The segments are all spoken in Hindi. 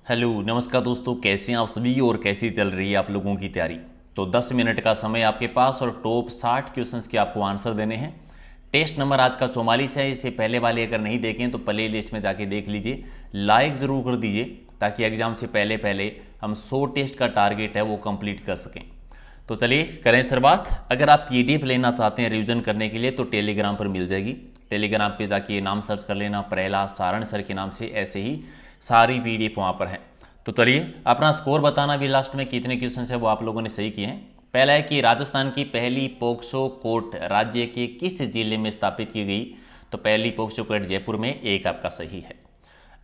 हेलो नमस्कार दोस्तों, कैसे हैं आप सभी और कैसी चल रही है आप लोगों की तैयारी। तो 10 मिनट का समय आपके पास और टॉप 60 क्वेश्चंस के आपको आंसर देने हैं। टेस्ट नंबर आज का 44 है। इसे पहले वाले अगर नहीं देखें तो प्ले लिस्ट में जाके देख लीजिए। लाइक ज़रूर कर दीजिए ताकि एग्जाम से पहले पहले हम 100 टेस्ट का टारगेट है वो कंप्लीट कर सकें। तो चलिए करें शुरुआत। अगर आप पीडीएफ लेना चाहते हैं रिवीजन करने के लिए तो टेलीग्राम पर मिल जाएगी। टेलीग्राम पे जाके नाम सर्च कर लेना, प्रहलाद सारण सर के नाम से, ऐसे ही सारी पीडीएफ वहाँ पर है। तो चलिए अपना स्कोर बताना भी लास्ट में कितने क्वेश्चन है वो आप लोगों ने सही किए हैं। पहला है कि राजस्थान की पहली पोक्सो कोर्ट राज्य के किस जिले में स्थापित की गई। तो पहली पोक्सो कोर्ट जयपुर में, एक आपका सही है।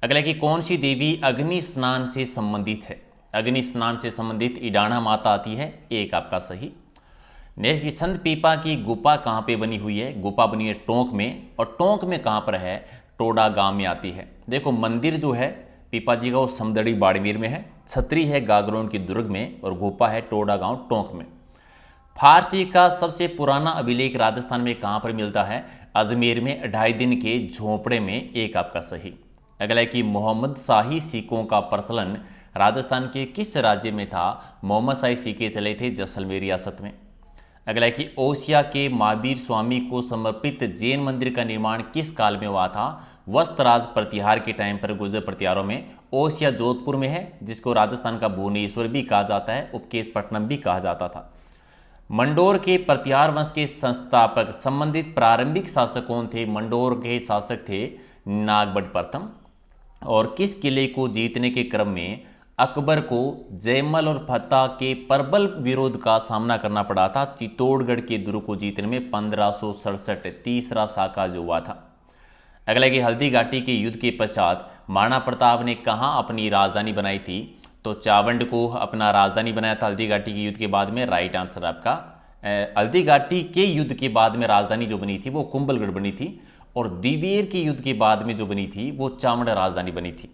अगला है कि कौन सी देवी अग्नि स्नान से संबंधित है। अग्नि स्नान से संबंधित इडाना माता आती है, एक आपका सही। नेक्स्ट की संत पीपा की गुफा कहाँ पे बनी हुई है। गुफा बनी है टोंक में, और टोंक में कहाँ पर है, टोडा गांव में आती है। देखो मंदिर जो है पीपा जी का वो समदड़ी बाड़मेर में है, छतरी है गागरोन की दुर्ग में, और गुफा है टोडा गांव टोंक में। फारसी का सबसे पुराना अभिलेख राजस्थान में कहाँ पर मिलता है। अजमेर में 2.5 दिन के झोंपड़े में, एक आपका सही। अगला है कि मोहम्मद शाही सिक्कों का प्रचलन राजस्थान के किस राज्य में था। मोहम्मद शाही सिक्के चले थे जैसलमेर रियासत में। अगला है कि ओसिया के महावीर स्वामी को समर्पित जैन मंदिर का निर्माण किस काल में हुआ था। वस्त्रराज प्रतिहार के टाइम पर गुजर प्रतिहारों में। ओसिया जोधपुर में है, जिसको राजस्थान का भुवनेश्वर भी कहा जाता है, उपकेशपट्टनम भी कहा जाता था। मंडोर के प्रतिहार वंश के संस्थापक संबंधित प्रारंभिक शासक कौन थे। मंडोर के शासक थे नागबट प्रथम। और किस किले को जीतने के क्रम में अकबर को जयमल और फतेह के प्रबल विरोध का सामना करना पड़ा था। चित्तौड़गढ़ के दुर्ग को जीतने में 1567 तीसरा साका जो हुआ था। अगला कि हल्दी घाटी के युद्ध के पश्चात महाराणा प्रताप ने कहाँ अपनी राजधानी बनाई थी। तो चावंड को अपना राजधानी बनाया था हल्दी घाटी के युद्ध के बाद में, राइट आंसर आपका। हल्दी घाटी के युद्ध के बाद में राजधानी जो बनी थी वो कुंभलगढ़ बनी थी, और दिवेर के युद्ध के बाद में जो बनी थी वो चावंड राजधानी बनी थी।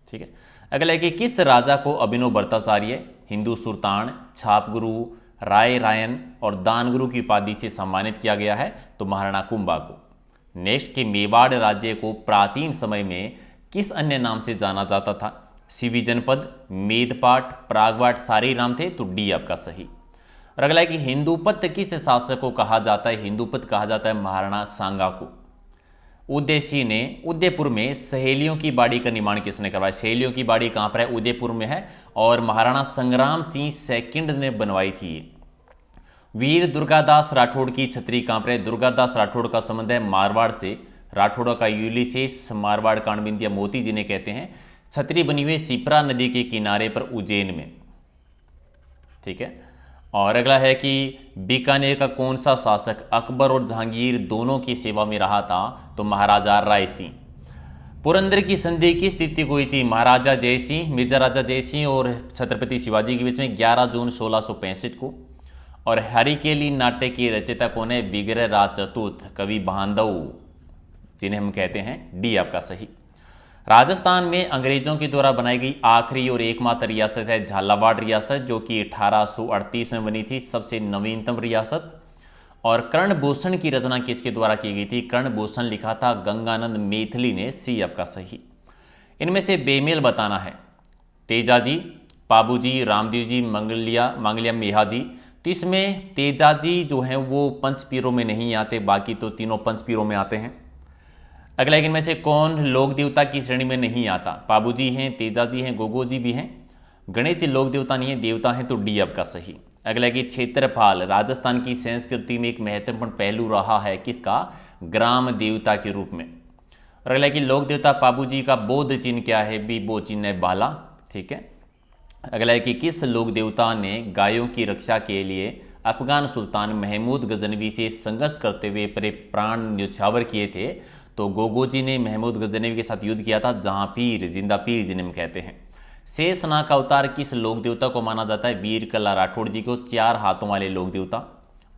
ठीक है। अगला है कि किस राजा को अभिनव भट्टाचार्य, हिंदू सुल्तान, छापगुरु, राय रायन और दानगुरु की उपाधि से सम्मानित किया गया है। तो महाराणा कुंभा को। नेक्स्ट के मेवाड़ राज्य को प्राचीन समय में किस अन्य नाम से जाना जाता था। सिवी जनपद, मेदपाट, प्रागवाट सारे नाम थे, तो डी आपका सही। और अगला है कि हिंदूपत किस शासक को कहा जाता है। हिंदूपत कहा जाता है महाराणा सांगा को। उदयसिंह ने उदयपुर में सहेलियों की बाड़ी का निर्माण किसने करवाया। सहेलियों की बाड़ी कहाँ पर है, उदयपुर में है, और महाराणा संग्राम सिंह सेकंड ने बनवाई थी। वीर दुर्गादास राठौड़ की छतरी कहाँ पर है। दुर्गादास राठौड़ का संबंध है मारवाड़ से। राठौड़ का यूलिसेस मारवाड़ कांडबिंदिया मोती जी ने कहते हैं। छतरी बनी हुई शिप्रा नदी के किनारे पर उज्जैन में। ठीक है। और अगला है कि बीकानेर का कौन सा शासक अकबर और जहांगीर दोनों की सेवा में रहा था। तो महाराजा राय सिंह। पुरंदर की संधि की स्थिति हुई थी महाराजा जयसिंह, मिर्जा राजा जयसिंह और छत्रपति शिवाजी के बीच में 11 जून 1665 को। और हरिकेली नाट्य की रचयिता कौन है। विग्रह राज चतुर्थ, कवि बांधव जिन्हें हम कहते हैं, डी आपका सही। राजस्थान में अंग्रेजों के द्वारा बनाई गई आखिरी और एकमात्र रियासत है झालावाड़ रियासत, जो कि 1838 में बनी थी, सबसे नवीनतम रियासत। और कर्णभूषण की रचना किसके द्वारा की गई थी। कर्णभूषण लिखा था गंगानंद मैथिली ने, सी आपका सही। इनमें से बेमेल बताना है। तेजाजी, पाबूजी, रामदेव जी, मांगलिया मेहा जी। तो इसमें तेजाजी जो हैं वो पंचपीरों में नहीं आते, बाकी तो तीनों पंचपीरों में आते हैं। अगला इनमें से कौन लोक देवता की श्रेणी में नहीं आता। पाबूजी हैं, तेजाजी हैं, गोगोजी भी हैं। गणेश जी लोक देवता नहीं है, देवता हैं, तो डी आपका सही। अगला कि क्षेत्रफल राजस्थान की संस्कृति में एक महत्वपूर्ण पहलू रहा है, किसका, ग्राम देवता के रूप में। और अगला कि लोक देवता पाबूजी का बौद्ध चिन्ह क्या है, भी वो चिन्ह है बाला। ठीक है। अगला है कि किस लोक देवता ने गायों की रक्षा के लिए अफगान सुल्तान महमूद गजनवी से संघर्ष करते हुए अपने प्राण न्यौछावर किए थे। तो गोगोजी ने महमूद गजनवी के साथ युद्ध किया था, जहां पीर, जिंदा पीर जिन्हें हम कहते हैं। शेषनाग का अवतार किस लोक देवता को माना जाता है। वीर कल्ला राठौड़ जी को, 4 हाथों वाले लोक देवता।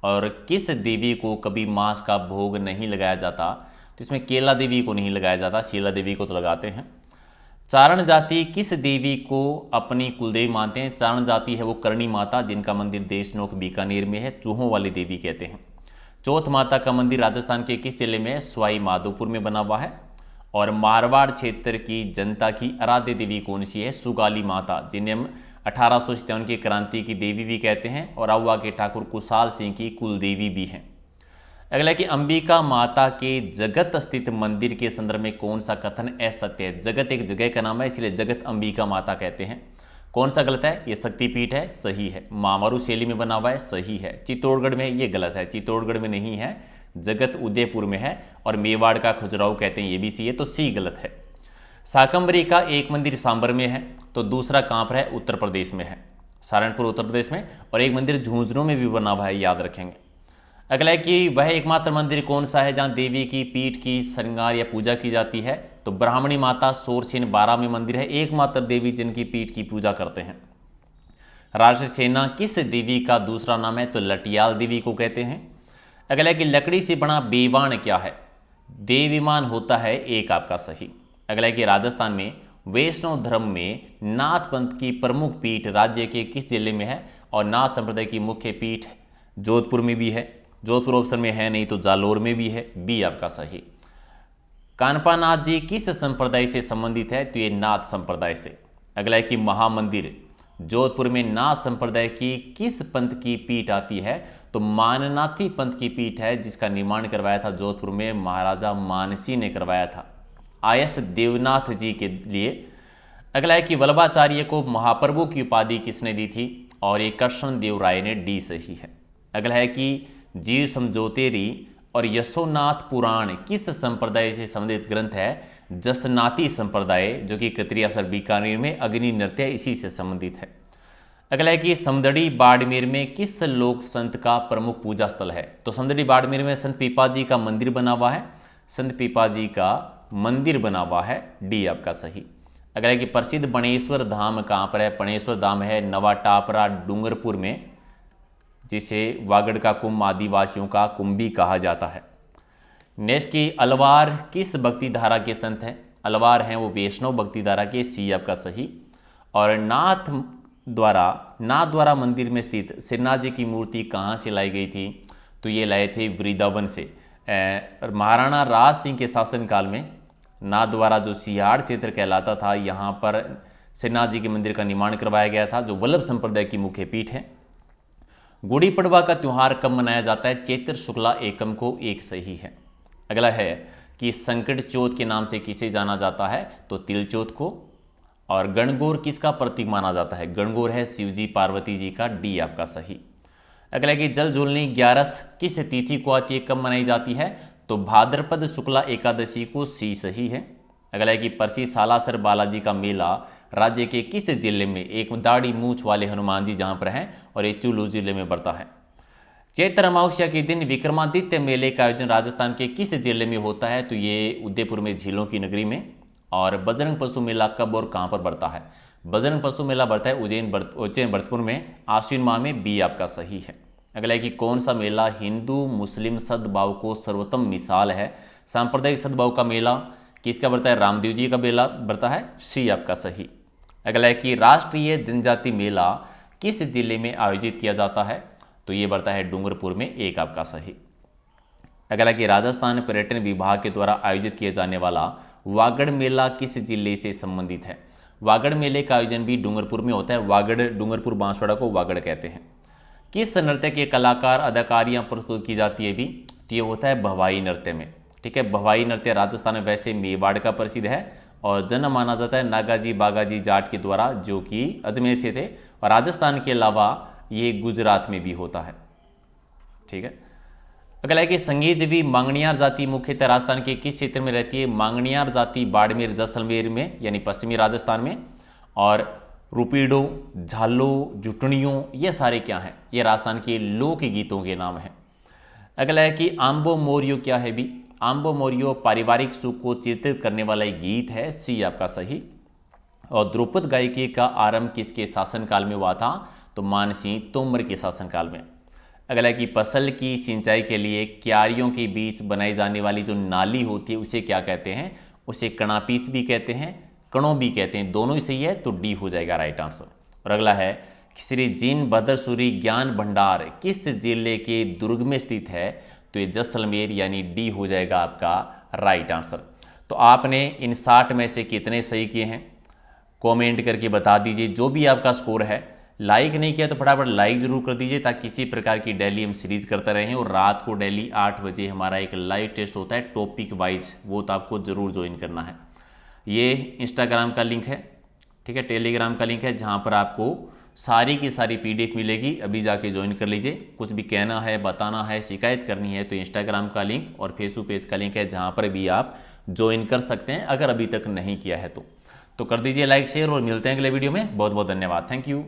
और किस देवी को कभी मांस का भोग नहीं लगाया जाता। तो इसमें केला देवी को नहीं लगाया जाता, शीला देवी को तो लगाते हैं। चारण जाति किस देवी को अपनी कुलदेवी मानते हैं। चारण जाति है वो करणी माता, जिनका मंदिर देशनोक बीकानेर में है, चूहों वाली देवी कहते हैं। चौथ माता का मंदिर राजस्थान के किस जिले में है। सवाई माधोपुर में बना हुआ है। और मारवाड़ क्षेत्र की जनता की आराध्य देवी कौन सी है? सुगाली माता, जिन्हें हम 1857 की क्रांति की देवी भी कहते हैं और आउवा के ठाकुर कुशाल सिंह की कुल देवी भी हैं। अगला है कि अंबिका माता के जगत स्थित मंदिर के संदर्भ में कौन सा कथन असत्य है? जगत एक जगह का नाम है, इसलिए जगत अंबिका माता कहते हैं। कौन सा गलत है? ये शक्तिपीठ है, सही है। मामारू शैली में बना हुआ है, सही है। चित्तौड़गढ़ में, ये गलत है, चित्तौड़गढ़ में नहीं है, जगत उदयपुर में है। और मेवाड़ का खजुराहो कहते हैं, ये भी सी है, तो सी गलत है। शाकंभरी का एक मंदिर सांबर में है, तो दूसरा कहाँ पर है? उत्तर प्रदेश में है, सहारनपुर उत्तर प्रदेश में। और एक मंदिर झुंझुनू में भी बना हुआ है, याद रखेंगे। अगला है कि वह एकमात्र मंदिर कौन सा है जहाँ देवी की पीठ की श्रृंगार या पूजा की जाती है? तो ब्राह्मणी माता सोरसेन 12 में मंदिर है, एकमात्र देवी जिनकी पीठ की पूजा करते हैं। राष्ट्र सेना किस देवी का दूसरा नाम है? तो लटियाल देवी को कहते हैं। अगला है कि लकड़ी से बना बेवाण क्या है? देवीमान होता है, एक आपका सही। अगला है कि राजस्थान में वैष्णव धर्म में नाथ पंथ की प्रमुख पीठ राज्य के किस जिले में है? और नाथ संप्रदाय की मुख्य पीठ जोधपुर में भी है। जोधपुर ऑप्शन में है नहीं, तो जालोर में भी है, बी आपका सही। कानपानाथ जी किस संप्रदाय से संबंधित है? तो ये नाथ संप्रदाय से। अगला है कि महामंदिर जोधपुर में नाथ संप्रदाय की किस पंथ की पीठ आती है? तो माननाथी पंथ की पीठ है, जिसका निर्माण करवाया था जोधपुर में महाराजा मानसी ने करवाया था आयस देवनाथ जी के लिए। अगला है कि वल्लभाचार्य को महाप्रभु की उपाधि किसने दी थी? और ये कृष्ण देव राय ने, डी सही है। अगला है कि जीव समझौतेरी और यशोनाथ पुराण किस संप्रदाय से संबंधित ग्रंथ है? जसनाती संप्रदाय, जो कि कतरियासर बीकानेर में अग्नि नृत्य इसी से संबंधित है। अगला है कि समदड़ी बाड़मेर में किस लोक संत का प्रमुख पूजा स्थल है? तो समदड़ी बाड़मेर में संत पीपा जी का मंदिर बना हुआ है, संत पीपा जी का मंदिर बना हुआ है, डी आपका सही। अगला है कि प्रसिद्ध बणेश्वर धाम कहाँ पर है? बणेश्वर धाम है नवा टापरा डूंगरपुर में, जिसे वागड़ का कुंभ आदिवासियों का कुंभ भी कहा जाता है। नेक्स्ट की अलवार किस भक्ति धारा के संत हैं? अलवार हैं वो वैष्णव भक्ति धारा के, सी आपका सही। और नाथ द्वारा मंदिर में स्थित श्रीनाथ जी की मूर्ति कहाँ से लाई गई थी? तो ये लाए थे वृंदावन से। महाराणा राज सिंह के शासनकाल में नाथ द्वारा जो सियाड़ क्षेत्र कहलाता था, यहाँ पर श्रीनाथ जी के मंदिर का निर्माण करवाया गया था, जो वल्लभ संप्रदाय की मुख्य पीठ है। गुड़ी पड़वा का त्यौहार कब मनाया जाता है? चैत्र शुक्ला एकम को, एक सही है। अगला है कि संकट चौथ के नाम से किसे जाना जाता है? तो तिल चौथ को। और गणगौर किसका प्रतीक माना जाता है? गणगौर है शिवजी पार्वती जी का, डी आपका सही। अगला है कि जल झूलनी 11 किस तिथि को आती है, कब मनाई जाती है? तो भाद्रपद शुक्ला एकादशी को, सी सही है। अगला है कि प्रसिद्ध सालासर बालाजी का मेला राज्य के किस जिले में? एक दाढ़ी मूछ वाले हनुमान जी जहाँ पर हैं, और ये चुलू जिले में पड़ता है। चैत्र अमावस्या के दिन विक्रमादित्य मेले का आयोजन राजस्थान के किस जिले में होता है? तो ये उदयपुर में, झीलों की नगरी में। और बजरंग पशु मेला कब और कहाँ पर बढ़ता है? बजरंग पशु मेला बढ़ता है उज्जैन भरतपुर में आश्विन माह में, बी आपका सही है। अगला है कि कौन सा मेला हिंदू मुस्लिम सद्भाव को सर्वोत्तम मिसाल है? सांप्रदायिक सद्भाव का मेला किसका बढ़ता है? रामदेव जी का मेला बढ़ता है, सी आपका सही। अगला है कि राष्ट्रीय जनजाति मेला किस जिले में आयोजित किया जाता है? तो ये बढ़ता है डूंगरपुर में, एक आपका सही। अगला कि राजस्थान पर्यटन विभाग के द्वारा आयोजित किया जाने वाला वागड़ मेला किस जिले से संबंधित है? वागड़ मेले का आयोजन भी डूंगरपुर में होता है। वागड़, डूंगरपुर, बांसवाड़ा को वागड़ कहते हैं। किस नृत्य के कलाकार अदाकारियां प्रस्तुत की जाती है भी? तो ये होता है भवाई नृत्य में। ठीक है, भवाई नृत्य राजस्थान में वैसे मेवाड़ का प्रसिद्ध है और जन्म माना जाता है नागाजी बागाजी जाट के द्वारा, जो कि अजमेर से थे। और राजस्थान के अलावा ये गुजरात में भी होता है। ठीक है, अगला है कि संगीजवी मांगणियार जाति मुख्यतः राजस्थान के किस क्षेत्र में रहती है? मांगणियार जाति बाड़मेर जैसलमेर में, यानी पश्चिमी राजस्थान में। और रुपीडो, झालो, जुटनियों, ये सारे क्या हैं? ये राजस्थान के लोकगीतों के नाम हैं। अगला है कि आम्बो मोरियो क्या है भी? आम्बो मोरियो पारिवारिक सुख को चित्रित करने वाला एक गीत है, सी आपका सही। और द्रुपद गायकी का आरंभ किसके शासनकाल में हुआ था? तो मानसिंह तोमर के शासनकाल में। अगला है कि फसल की सिंचाई के लिए क्यारियों के बीच बनाई जाने वाली जो नाली होती है उसे क्या कहते हैं? उसे कणापीस भी कहते हैं, कणों भी कहते हैं। दोनों ही सही है, तो डी हो जाएगा राइट आंसर। और अगला है कि श्री जीन भद्रसूरी ज्ञान भंडार किस जिले के दुर्ग में स्थित है? तो ये जैसलमेर, यानी डी हो जाएगा आपका राइट आंसर। तो आपने इन 60 में से कितने सही किए हैं कमेंट करके बता दीजिए। जो भी आपका स्कोर है, लाइक नहीं किया तो फटाफट लाइक जरूर कर दीजिए, ताकि किसी प्रकार की डेली हम सीरीज करते रहें। और रात को डेली 8 बजे हमारा एक लाइव टेस्ट होता है टॉपिक वाइज, वो तो आपको ज़रूर ज्वाइन करना है। ये इंस्टाग्राम का लिंक है, ठीक है, टेलीग्राम का लिंक है, जहाँ पर आपको सारी की सारी PDF मिलेगी। अभी जाके ज्वाइन कर लीजिए। कुछ भी कहना है, बताना है, शिकायत करनी है तो इंस्टाग्राम का लिंक और फेसबुक पेज का लिंक है, जहाँ पर भी आप ज्वाइन कर सकते हैं अगर अभी तक नहीं किया है तो कर दीजिए लाइक शेयर, और मिलते हैं अगले वीडियो में। बहुत बहुत धन्यवाद, थैंक यू।